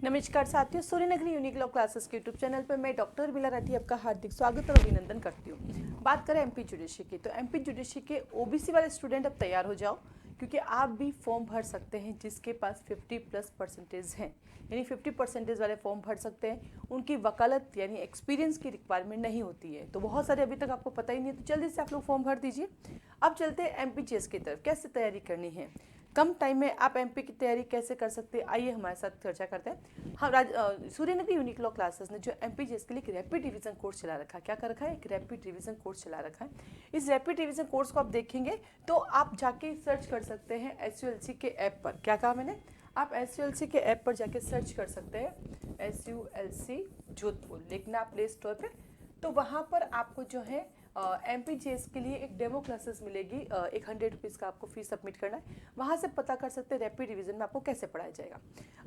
नमस्कार साथियों, Suryanagari unique law classes के यूट्यूब चैनल पर मैं डॉक्टर विला राठी आपका हार्दिक स्वागत और अभिनंदन करती हूँ। बात करें एमपी जुडिशरी की, तो एमपी जुडिशरी के ओबीसी वाले स्टूडेंट अब तैयार हो जाओ, क्योंकि आप भी फॉर्म भर सकते हैं जिसके पास 50+ % हैं, यानी 50% वाले फॉर्म भर सकते हैं। उनकी वकालत यानी एक्सपीरियंस की रिक्वायरमेंट नहीं होती है, तो बहुत सारे अभी तक आपको पता ही नहीं है, तो जल्दी से आप लोग फॉर्म भर दीजिए। अब चलते हैं एमपीजीएस की तरफ, कैसे तैयारी करनी है, कम टाइम में आप एमपी की तैयारी कैसे कर सकते हैं, आइए हमारे साथ चर्चा करते हैं। हम सूर्यनगरी यूनिक लॉ क्लासेस ने जो एमपीजीएस के लिए एक रैपिड रिवीजन कोर्स चला रखा है, क्या कर रखा है, एक रैपिड रिवीजन कोर्स चला रखा है। इस रैपिड रिवीजन कोर्स को आप देखेंगे तो आप जाके सर्च कर सकते हैं एसयूएलसी के ऐप पर। क्या कहा मैंने, आप एसयूएलसी के ऐप पर जाके सर्च कर सकते हैं एसयूएलसी जोधपुर, लिखना प्ले स्टोर पे, तो वहाँ पर आपको जो है एमपीजीएस के लिए एक डेमो क्लासेस मिलेगी। एक 100 रुपीज़ का आपको फीस सबमिट करना है, वहाँ से पता कर सकते हैं रैपिड रिवीजन में आपको कैसे पढ़ाया जाएगा।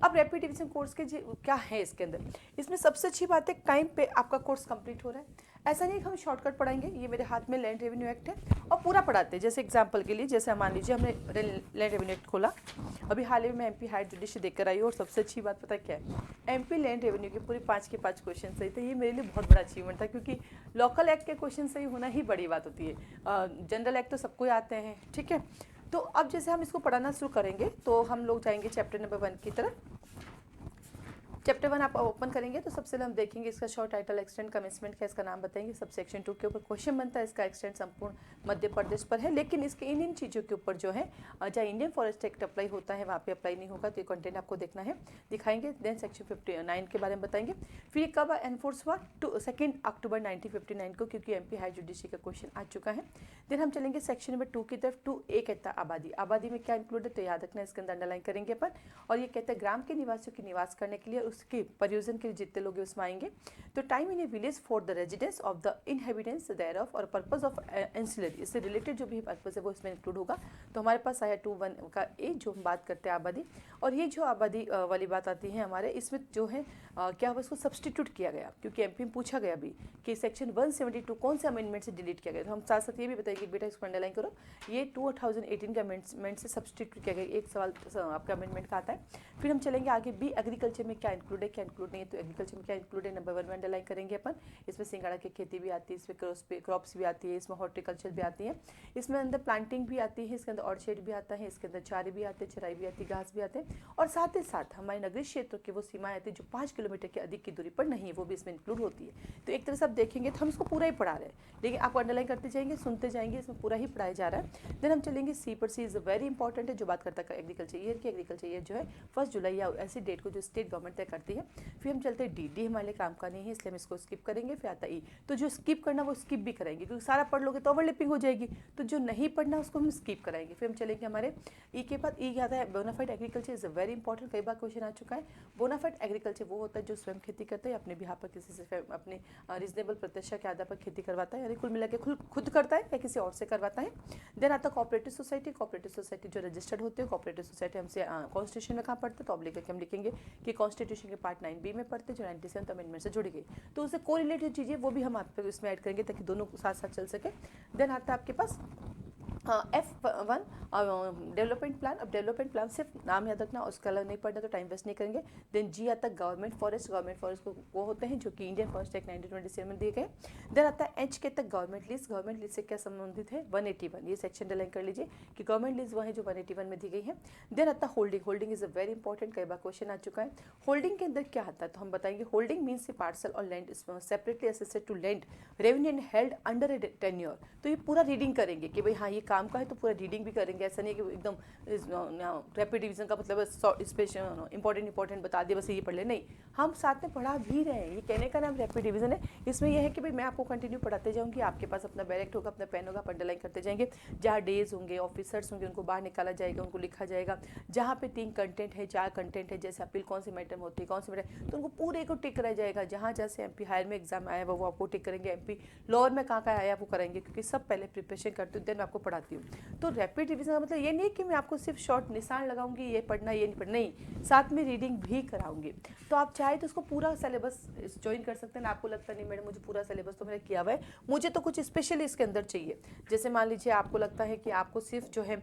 अब रैपिड रिवीजन कोर्स के क्या है इसके अंदर, इसमें सबसे अच्छी बात है टाइम पे आपका कोर्स कंप्लीट हो रहा है। ऐसा नहीं कि हम शॉर्टकट पढ़ाएंगे, ये मेरे हाथ में लैंड रेवेन्यू एक्ट है और पूरा पढ़ाते हैं। जैसे एग्जाम्पल के लिए, जैसे मान लीजिए हमने लैंड रेवेन्यू एक्ट खोला, अभी हाल ही में एमपी हायर जुडिशरी देकर आई, और सबसे अच्छी बात पता क्या है, एमपी लैंड रेवेन्यू के पूरे 5 के 5 क्वेश्चन सही थे। ये मेरे लिए बहुत बड़ा अचीवमेंट था, क्योंकि लोकल एक्ट के क्वेश्चन सही होना ही बड़ी बात होती है। जनरल एक्ट तो सबको आते हैं, ठीक है। तो अब जैसे हम इसको पढ़ाना शुरू करेंगे, तो हम लोग जाएंगे चैप्टर नंबर 1 की तरफ। चैप्टर 1 आप ओपन करेंगे तो सबसे पहले हम देखेंगे इसका शॉर्ट टाइटल, एक्सटेंड कमिटमेंट का इसका नाम बताएंगे। सब सेक्शन 2 के ऊपर क्वेश्चन बनता है, इसका एक्सटेंड संपूर्ण मध्य प्रदेश पर है, लेकिन इसके इन चीज़ों के ऊपर जो है जहाँ इंडियन फॉरेस्ट एक्ट अप्लाई होता है वहाँ पे अप्लाई नहीं होगा, तो ये कंटेंट आपको देखना है, दिखाएंगे। देन सेक्शन 59 के बारे में बताएंगे। फिर ये कब एनफोर्स हुआ, 2 अक्टूबर 1959 को, क्योंकि एमपी हायर जुडिशरी का क्वेश्चन आ चुका है। देन हम चलेंगे सेक्शन नंबर 2 की तरफ। 2A कहता है आबादी, आबादी में क्या इंक्लूड है, तो याद रखना, इसके अंदर अंडरलाइन करेंगे अपन। और ये कहता है ग्राम के निवासियों की निवास करने के लिए, उसकी परियोजना के लिए जितने लोग उसमें आएंगे, तो time in a village for the residence of the inhabitants thereof, और पर्पस ऑफ एंसिलरी, इससे रिलेटेड जो भी पर्पस है वो इसमें इंक्लूड होगा। तो हमारे पास आया 2(1) का ए, जो हम बात करते हैं आबादी। और ये जो आबादी वाली बात आती है हमारे, इसमें जो है क्या हुआ, इसको सब्सटीट्यूट किया गया, क्योंकि एमपी में पूछा गया भी कि सेक्शन 172 कौन से अमेंडमेंट से डिलीट किया गया। तो हम साथ साथ ये भी बताएंगे, बेटा इसको अंडरलाइन करो, ये 2018 के अमेंडमेंट से सब्सटीट्यूट किया गया। एक सवाल आपका अमेंडमेंट का आता है। फिर हम चलेंगे आगे, बी एग्रीकल्चर में क्या इंक्लूड है, क्या इंक्लूड नहीं है, तो एग्रीकल्चर में क्या इंक्लूड है, नंबर 1 में अंडरलाइन करेंगे अपन। इसमें सिंगाड़ा की खेती भी आती है, इसमें क्रॉप्स भी आती है, इसमें हॉर्टिकल्चर भी आती है, इसमें अंदर प्लांटिंग भी आती है, इसके अंदर ऑर्चर्ड भी आता है, इसके अंदर चारे भी आते हैं, चराई भी आती है, घास भी आते हैं, और साथ ही साथ हमारे नगरीय क्षेत्र की वो सीमाएं आती है जो 5 किलोमीटर के अधिक की दूरी पर नहीं है, वो भी इसमें इंक्लूड होती है। तो एक तरह से आप देखेंगे तो हम इसको पूरा ही पढ़ा रहे हैं, लेकिन आप अंडरलाइन करते जाएंगे, सुनते जाएंगे, इसमें पूरा ही पढ़ाया जा रहा है। देन हम चलेंगे सी पर। सी इज वेरी इंपॉर्टेंट है, जो बात करता है एग्रीकल्चर ईयर की। एग्रीकल्चर ईयर जो है 1 जुलाई या ऐसी डेट को जो स्टेट गवर्नमेंट तय करती है। फिर हम चलते हैं डी, डी हमारे लिए काम का नहीं है, इसलिए हम इसको स्किप करेंगे। फिर आता ई, तो जो स्किप करना वो स्किप भी कराएंगे, क्योंकि सारा पढ़ लोगे तो ओवरलैपिंग हो जाएगी, तो जो नहीं पढ़ना उसको हम स्किप कराएंगे। फिर हम चलेंगे हमारे ई के बाद, ई आता है bona fide agriculture is very important, कई बार क्वेश्चन आ चुका है। बोनाफाइड एग्रीकल्चर वो होता है जो स्वयं खेती करता है, अपने बिहार पर किसी से अपने रीजनेबल प्रत्याशा के आधार पर खेती करवाता है, यानी कुल मिला के खुद करता है या किसी और से करवाता है। देन आता है कोऑपरेटिव सोसाइटी। कोऑपरेटिव सोसाइटी जो रजिस्टर्ड होते हैं, कोऑपरेटिव सोसाइटी हमसे कॉन्स्टिट्यूशन में कहाँ पढ़ते हैं, तो ऑब्लिक हम लिखेंगे कि कॉन्स्टिट्यूशन के पार्ट 9B में पढ़ते हैं, जो 97th अमेंडमेंट से जुड़ी गई। तो उससे कोरिलेटेड चीज़ें वो भी हम आपको इसमें ऐड करेंगे, ताकि दोनों साथ साथ चल सके। देन आता है आपके पास F1 डेवलपमेंट प्लान। अब डेवलपमेंट प्लान सिर्फ नाम याद रखना, उसका अलग नहीं पढ़ना, तो टाइम वेस्ट नहीं करेंगे। देन जी आता है गवर्नमेंट फॉरेस्ट। गवर्नमेंट फॉरेस्ट को वो होते हैं जो कि इंडियन फॉरेस्ट एक्ट 1927 में दिए गए। देन आता है एच के तक गवर्नमेंट लीज। गवर्नमेंट लीज से क्या संबंधित है, 181, ये सेक्शन डिलाइन कर लीजिए कि गवर्नमेंट लीज वह है जो 181 में दी गई है। देन आता है holding. Holding is a very important, कई बार क्वेश्चन आ चुका है। होल्डिंग के अंदर क्या आता है, तो हम बताएंगे होल्डिंग मीन्स ए पार्सल और land separately assessed to land revenue and held under a tenure. तो ये पूरा रीडिंग करेंगे कि भाई हाँ ये काम का है, तो पूरा रीडिंग भी करेंगे। ऐसा नहीं कि एकदम रैपिड रिवीजन का मतलब स्पेशल इंपॉर्टेंट बता दिया बस ये पढ़ ले, नहीं, हम साथ में पढ़ा भी रहे हैं। ये कहने का नाम रैपिड रिवीजन है। इसमें यह है कि भाई मैं आपको कंटिन्यू पढ़ाते जाऊंगी, आपके पास अपना बैलेक्ट होगा, अपना पेन होगा, अंडरलाइन करते जाएंगे। जहाँ डेज होंगे, ऑफिसर्स होंगे, उनको बाहर निकाला जाएगा, उनको लिखा जाएगा। जहाँ पे 3 कंटेंट है, 4 कंटेंट है, जैसे अपील कौन से मैटर में होती है, कौन से मैटर, तो उनको पूरे को टिक कराया जाएगा। जहाँ जैसे एमपी हायर में एग्जाम आया वो आपको टिक करेंगे, एमपी लोअर में कहाँ आया वो करेंगे, क्योंकि सब पहले प्रिपरेशन करते देन आपको पढ़ाते कराती हूँ। तो रैपिड रिवीजन का मतलब ये नहीं है कि मैं आपको सिर्फ शॉर्ट निशान लगाऊंगी, ये पढ़ना ये नहीं पढ़ना, नहीं, साथ में रीडिंग भी कराऊंगी। तो आप चाहे तो उसको पूरा सिलेबस ज्वाइन कर सकते हैं। आपको लगता नहीं मैडम मुझे पूरा सिलेबस तो मैंने किया हुआ है, मुझे तो कुछ स्पेशल इसके अंदर चाहिए। जैसे मान लीजिए आपको लगता है कि आपको सिर्फ जो है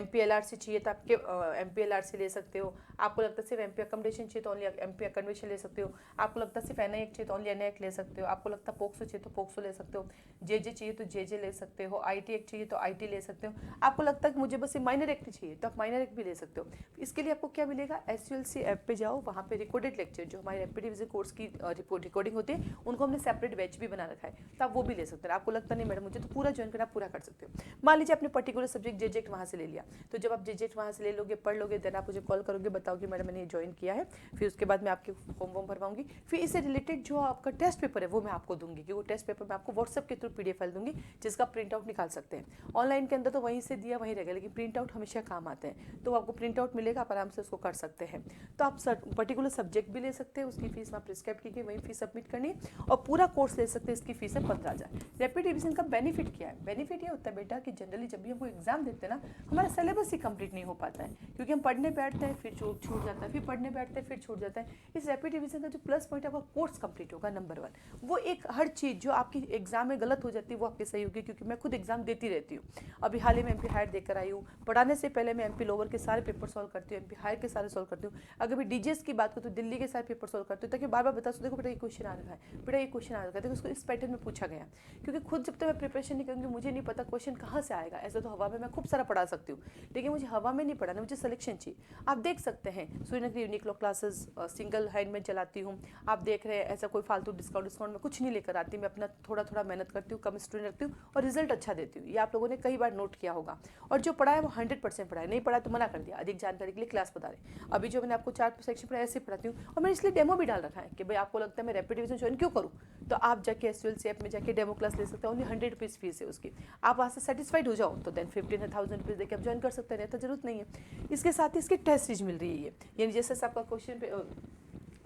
MPLR चाहिए तो आपके MPLR ले सकते हो। आपको लगता है सिर्फ MP अकोमोडेशन चाहिए तो ओनली MP अकोमोडेशन ले सकते हो। आपको लगता है सिर्फ NI चाहिए तो ओनली NI ले सकते हो। आपको लगता है पोक्सो चाहिए तो पोक्सो ले सकते हो। JJ चाहिए तो JJ ले सकते हो। IT एक्ट चाहिए तो IT ले सकते हो। आपको लगता है कि मुझे बस माइनर एक्ट चाहिए तो आप माइनर एक्ट भी ले सकते हो। इसके लिए आपको क्या मिलेगा, SULC ऐप पे जाओ, वहाँ पे रिकॉर्डेड लेक्चर जो हमारे रैपिड रिवीजन कोर्स की रिकॉर्डिंग होती है उनको हमने सेपरेट बैच भी बना रखा है, तो आप वो भी ले सकते हैं। आपको लगता नहीं मैडम मुझे तो पूरा ज्वाइन करना, पूरा कर सकते हो। मान लीजिए आपने पर्टिकुलर सब्जेक्ट JJ वहाँ से ले लिया, तो जब आप JJ वहाँ से ले लोगे, पढ़ लोगे, देन आप मुझे कॉल करोगे, बताओगे मैडम मैंने ज्वाइन किया है। फिर उसके बाद मैं आपके फॉर्म वॉर्म भरवाऊंगी। फिर इससे रिलेटेड जो आपका टेस्ट पेपर है वो मैं आपको दूंगी, कि वो टेस्ट पेपर मैं आपको व्हाट्सएप के थ्रू PDF फाइल दूंगी, जिसका प्रिंट आउट निकाल सकते हैं। ऑनलाइन के अंदर तो वहीं से दिया वहीं रहेगा, लेकिन प्रिंट आउट हमेशा काम आते हैं, तो आपको प्रिंट आउट मिलेगा, आप आराम से उसको कर सकते हैं। तो आप पर्टिकुलर सब्जेक्ट भी ले सकते हैं, उसकी फीस वहाँ प्रिस्क्राइब की गई, वहीं फीस सबमिट करनी है, और पूरा कोर्स ले सकते हैं, इसकी फीस है 15,000। रैपिड रिवीजन का बेनिफिट क्या है? बेनिफिट ये होता है बेटा कि जनरली जब भी हम कोई एग्जाम देते हैं ना, हमारा सिलेबस ही कंप्लीट नहीं हो पाता है, क्योंकि हम पढ़ने बैठते हैं फिर छूट जाता है, फिर पढ़ने बैठते हैं फिर छूट जाता है। इस रैपिड रिवीजन का जो प्लस पॉइंट है, आपका कोर्स कंप्लीट होगा, नंबर 1। वो एक हर चीज़ जो आपकी एग्जाम में गलत हो जाती है वो आपकी सही होगी, क्योंकि मैं खुद एग्जाम देती रहती हूँ। अभी हाल ही में MP हायर देकर आई हूँ। पढ़ाने से पहले मैं MP लोअर के सारे पेपर सॉल्व करती हूँ, MP हायर के सारे सॉल्व करती हूँ। अगर भी DGS की बात करूँ तो दिल्ली के सारे पेपर सॉल्व करती हूँ, ताकि बार बार बता सकूँ देखो बेटा ये क्वेश्चन आ रखा है, बेटा ये क्वेश्चन आ रखा है, देखो उसको इस पैटर्न में पूछा गया। क्योंकि खुद जब तक मैं प्रिपरेशन नहीं करूँगी मुझे नहीं पता क्वेश्चन कहाँ से आएगा। ऐसा तो हवा में मैं खूब सारा पढ़ा सकती हूँ, लेकिन मुझे हवा में नहीं पढ़ाना, मुझे सिलेक्शन चाहिए। आप देख सकते हैं Suryanagari unique law classes single hand में चलाती हूँ। आप देख रहे हैं ऐसा कोई फालतू डिस्काउंट में कुछ नहीं लेकर आती, मैं अपना थोड़ा थोड़ा मेहनत करती हूँ, कम स्टूडेंट रखती हूँ और रिजल्ट अच्छा देती हूँ। ये आप लोगों ने कई बार नोट किया होगा। और जो पढ़ा है वो 100% पढ़ा है, नहीं पढ़ा तो मना कर दिया, अधिक जानकारी के लिए क्लास बता रहे। अभी जो मैंने आपको 4 सेक्शन पढ़ा ऐसे पढ़ाती हूँ, और मैंने इसलिए डेमो भी डाल रखा है कि भाई आपको लगता है मैं रैपिड रिवीजन ज्वाइन क्यों करूँ, तो आप जाके SULC ऐप में जाके डेमो क्लास ले सकते हो। ओनली 100 रुपीज़ फीस है उसकी। आप वहाँ से सेटिस्फाइड हो जाओ तो देन 15,000 रुपीज़ देकर आप ज्वाइन कर सकते हैं, तो जरूरत नहीं है। इसके साथ ही इसकी टेस्ट सीरीज मिल रही है, यानी जैसे आपका क्वेश्चन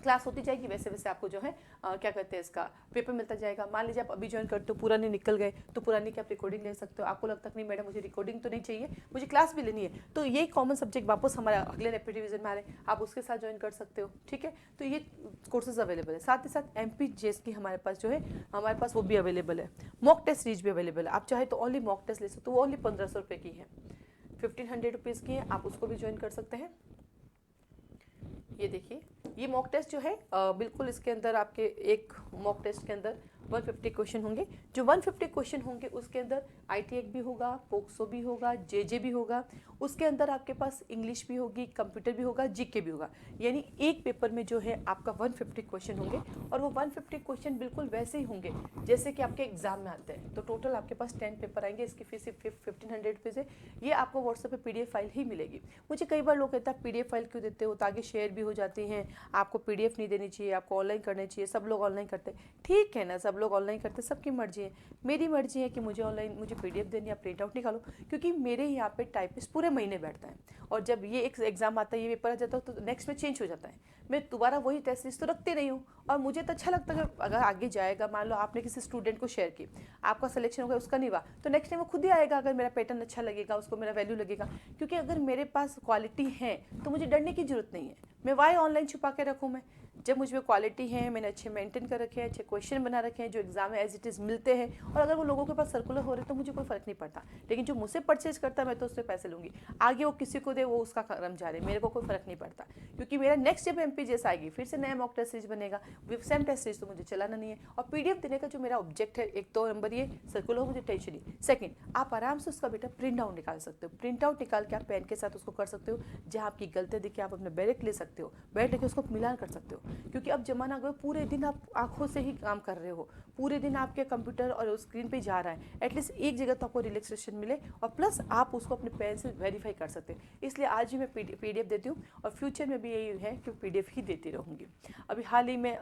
क्लास होती जाएगी वैसे वैसे आपको जो है क्या कहते हैं इसका पेपर मिलता जाएगा। मान लीजिए आप अभी ज्वाइन करते हो, पुराने निकल गए, तो पुराने की आप रिकॉर्डिंग ले सकते हो। आपको लगता नहीं मैडम मुझे रिकॉर्डिंग तो नहीं चाहिए, मुझे क्लास भी लेनी है, तो ये कॉमन सब्जेक्ट वापस हमारा अगले रैपिड रिवीजन में आ रहे हैं, आप उसके साथ ज्वाइन कर सकते हो। ठीक है, तो ये कोर्सेज अवेलेबल है। साथ ही साथ MPJS की हमारे पास जो है हमारे पास वो भी अवेलेबल है। मॉक टेस्ट सीरीज भी अवेलेबल है, आप चाहे तो ओनली मॉक टेस्ट ले सकते हो, वो ओनली 1500 रुपये की है, 1500 रुपीज़ की है, आप उसको भी ज्वाइन कर सकते हैं। ये देखिए ये मॉक टेस्ट जो है बिल्कुल इसके अंदर आपके एक मॉक टेस्ट के अंदर 150 क्वेश्चन होंगे। जो 150 क्वेश्चन होंगे उसके अंदर IT एक्ट भी होगा, पोक्सो भी होगा, JJ भी होगा, उसके अंदर आपके पास इंग्लिश भी होगी, कंप्यूटर भी होगा, GK भी होगा। यानी एक पेपर में जो है आपका 150 क्वेश्चन होंगे, और वो 150 क्वेश्चन बिल्कुल वैसे ही होंगे जैसे कि आपके एग्जाम में आते हैं। तो टोटल आपके पास 10 पेपर आएंगे, इसकी फीस 1500 रुपीज़ है। ये आपको व्हाट्सएप पे PDF फाइल ही मिलेगी। मुझे कई बार लोग कहते हैं PDF फाइल क्यों देते हो, ताकि शेयर भी हो जाती हैं, आपको PDF नहीं देनी चाहिए, आपको ऑनलाइन करनी चाहिए, सब लोग ऑनलाइन करते हैं। ठीक है ना, सब लोग ऑनलाइन करते हैं, सबकी मर्जी है। मेरी मर्जी है कि मुझे ऑनलाइन मुझे PDF देनी है, प्रिंट आउट निकालो, क्योंकि मेरे यहाँ पे टाइपिस्ट पूरे महीने बैठता है, और जब ये एक एग्जाम आता है, ये पेपर आ जाता है, तो नेक्स्ट में चेंज हो जाता है। मैं दोबारा वही टेस्ट सीरीज तो रखती नहीं हूँ, और मुझे तो अच्छा लगता है कि अगर आगे जाएगा, मान लो आपने किसी स्टूडेंट को शेयर की, आपका सिलेक्शन होगा, उसका नहीं हुआ, तो नेक्स्ट टाइम वो खुद ही आएगा, अगर मेरा पैटर्न अच्छा लगेगा, उसको मेरा वैल्यू लगेगा। क्योंकि अगर मेरे पास क्वालिटी है तो मुझे डरने की जरूरत नहीं है। मैं वाई ऑनलाइन छुपा के रखूँ? मैं जब मुझ में क्वालिटी है, मैंने अच्छे मेंटेन कर रखे हैं, अच्छे क्वेश्चन बना रखे हैं जो एग्जाम में एज इट इज़ मिलते हैं, और अगर वो लोगों के पास सर्कुलर हो रहे हैं तो मुझे कोई फर्क नहीं पड़ता। लेकिन जो मुझसे परचेज करता है मैं तो उससे पैसे लूँगी, आगे वो किसी को दे वो उसका कर्म जा रहे, मेरे को कोई फर्क नहीं पड़ता। क्योंकि मेरा नेक्स्ट जब MPJS आएगी फिर से नया मॉक टेस्ट सीरीज बनेगा, सेम टेस्ट सीरीज तो मुझे चलाना नहीं है। और PDF देने का जो मेरा ऑब्जेक्ट है, एक तो नंबर ये सर्कुलर हो, मुझे टेंशन नहीं। सेकंड, आप आराम से उसका बेटा प्रिंट आउट निकाल सकते हो, प्रिंट आउट निकाल के आप पेन के साथ उसको कर सकते हो, जहाँ आपकी गलती दिखे आप अपने बैरेट ले सकते हो, बैठ लेके उसको मिलान कर सकते हो। क्योंकि अब जमाना अगर पूरे दिन आप आंखों से ही काम कर रहे हो, पूरे दिन आपके कंप्यूटर और स्क्रीन पे जा रहा है, एटलीस्ट एक जगह तो आपको रिलैक्सेशन मिले, और प्लस आप उसको अपने पेन से वेरीफाई कर सकते हैं। इसलिए आज ही मैं PDF देती हूँ, और फ्यूचर में भी यही है कि PDF ही देती रहूँगी। अभी हाल ही में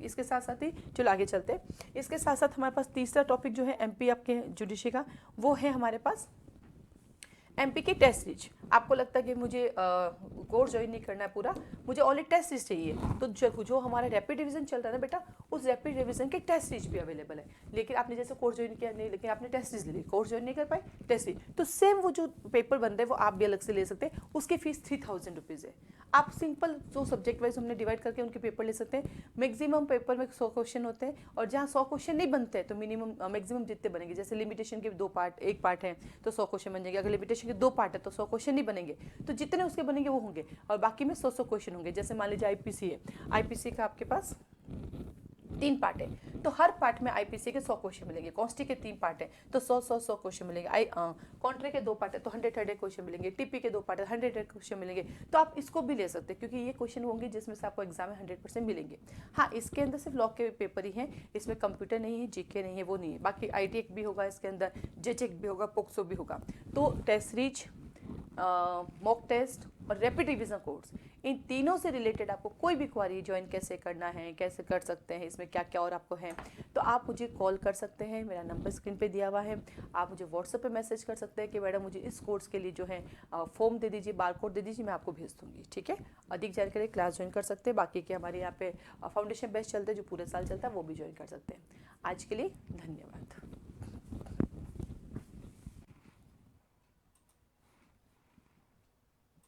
इसके साथ साथ ही चलो आगे चलते हैं। इसके साथ साथ हमारे पास तीसरा टॉपिक जो है MP आपके जुडिशरी का, वो है हमारे पास एमपी के टेस्ट सीरीज, आपको लगता है कि मुझे कोर्स ज्वाइन नहीं करना है पूरा, मुझे ओनली टेस्ट सीरीज चाहिए, तो जो हमारा रैपिड रिवीजन चल रहा है ना बेटा, उस रैपिड रिवीजन के टेस्ट सीरीज भी अवेलेबल है। लेकिन आपने जैसे कोर्स ज्वाइन किया नहीं, लेकिन आपने टेस्ट सीरीज ले ली, कोर्स ज्वाइन नहीं कर पाए, टेस्ट सीरीज, तो सेम वो जो पेपर बन रहे हैं वो आप भी अलग से ले सकते हैं, उसकी फीस 3000 रुपीज़ है। आप सिंपल जो सब्जेक्ट वाइज हमने डिवाइड करके उनके पेपर ले सकते हैं। मैक्सिमम पेपर में 100 क्वेश्चन होते हैं, और जहाँ 100 क्वेश्चन नहीं बनते हैं तो मिनिमम मैक्सिमम जितने बनेंगे, जैसे लिमिटेशन के 2 पार्ट, एक पार्ट है तो 100 क्वेश्चन बन जाएंगे, अगर लिमिटेशन के 2 पार्ट है तो 100 क्वेश्चन नहीं बनेंगे, तो जितने उसके बनेंगे वो होंगे, और बाकी में 100 क्वेश्चन होंगे। जैसे मान लीजिए आईपीसी है, आईपीसी का आपके पास 3 पार्ट है, तो हर पार्ट में आईपीसी के 100 क्वेश्चन मिलेंगे, कॉन्स्टी के 3 पार्ट है तो 100 क्वेश्चन मिलेंगे, कॉन्ट्रे के 2 पार्ट है तो 100 क्वेश्चन मिलेंगे, टीपी के 2 पार्ट है 100 क्वेश्चन मिलेंगे। तो आप इसको भी ले सकते हैं, क्योंकि ये क्वेश्चन होंगे जिसमें से आपको एग्जाम में 100% मिलेंगे। हाँ, इसके अंदर सिर्फ लॉ के पेपर ही हैं, इसमें कंप्यूटर नहीं है, जीके नहीं है, वो नहीं है। बाकी आईटीएक भी होगा इसके अंदर, जेचेक भी होगा, पोक्सो भी होगा। तो टेस्ट सीरीज, मॉक टेस्ट और रैपिड रिवीजन कोर्स, इन तीनों से रिलेटेड आपको कोई भी क्वारी ज्वाइन कैसे करना है, कैसे कर सकते हैं, इसमें क्या क्या और आपको है, तो आप मुझे कॉल कर सकते हैं, मेरा नंबर स्क्रीन पे दिया हुआ है। आप मुझे व्हाट्सएप पे मैसेज कर सकते हैं कि मैडम मुझे इस कोर्स के लिए जो है फॉर्म दे दीजिए, बारकोड दे दीजिए, मैं आपको भेज दूँगी। ठीक है, अधिक जानकारी क्लास ज्वाइन कर सकते हैं। बाकी के हमारे यहाँ पे फाउंडेशन बेस्ट चलते हैं जो पूरे साल चलता है, वो भी ज्वाइन कर सकते हैं। आज के लिए धन्यवाद।